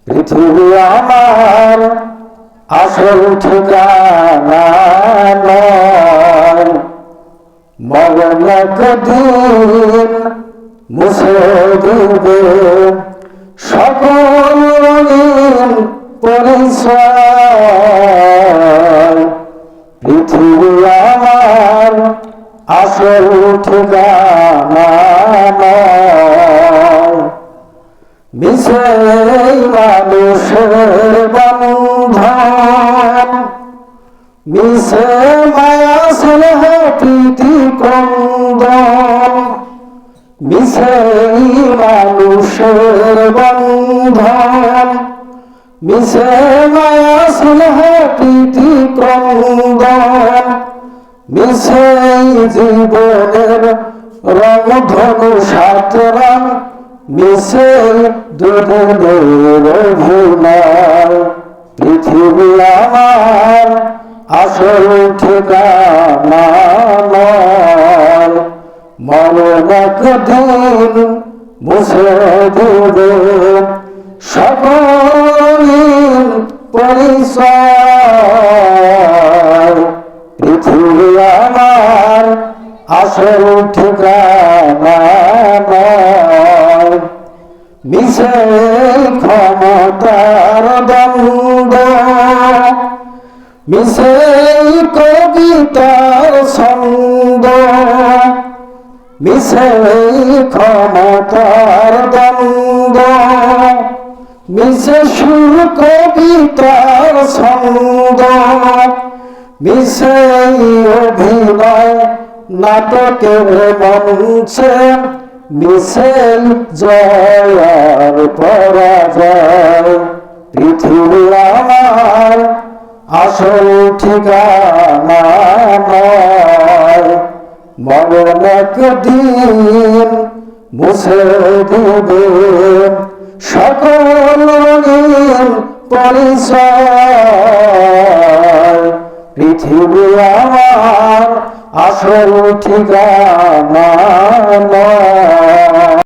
পৃথিবী আমার আসল ঠিকানা নয়, মরণ একদিন মুছে দিবে সকল রঙিন পরিচয়। পৃথিবী আমার আসল ঠিকানা নয়, মিছে মানুষের বন্ধন, মিছে মায়া স্নেহ প্রীতি ক্রন্দন, মিছে মানুষের বন্ধন, মিছে মায়া স্নেহ প্রীতি ক্রন্দন, মিছে জীবনের রং ধনু সাত রং, মিছে দুদিনের অভিনয়। পৃথিবী আমার আসল ঠিকানা নয়, মরণ একদিন মুছে দিবে সকল পরিচয়। পৃথিবী আমার আসল ঠিকানা নয়, মিছে ক্ষমতার দ্বন্দ্ব, মিছে কবিতার ছন্দ, মিছে ক্ষমতার দ্বন্দ্ব, মিছে সুর কবিতার ছন্দ, মিছে অভিনয় নাটকের মঞ্চে, মিছে জয়ার পরাজয়। পৃথিবী আমার আসল ঠিকানা নয়, মরণ একদিন মুছে দিবে সকল রঙিন পরিচয়। পৃথিবী আমার আসল ঠিকানা নয়।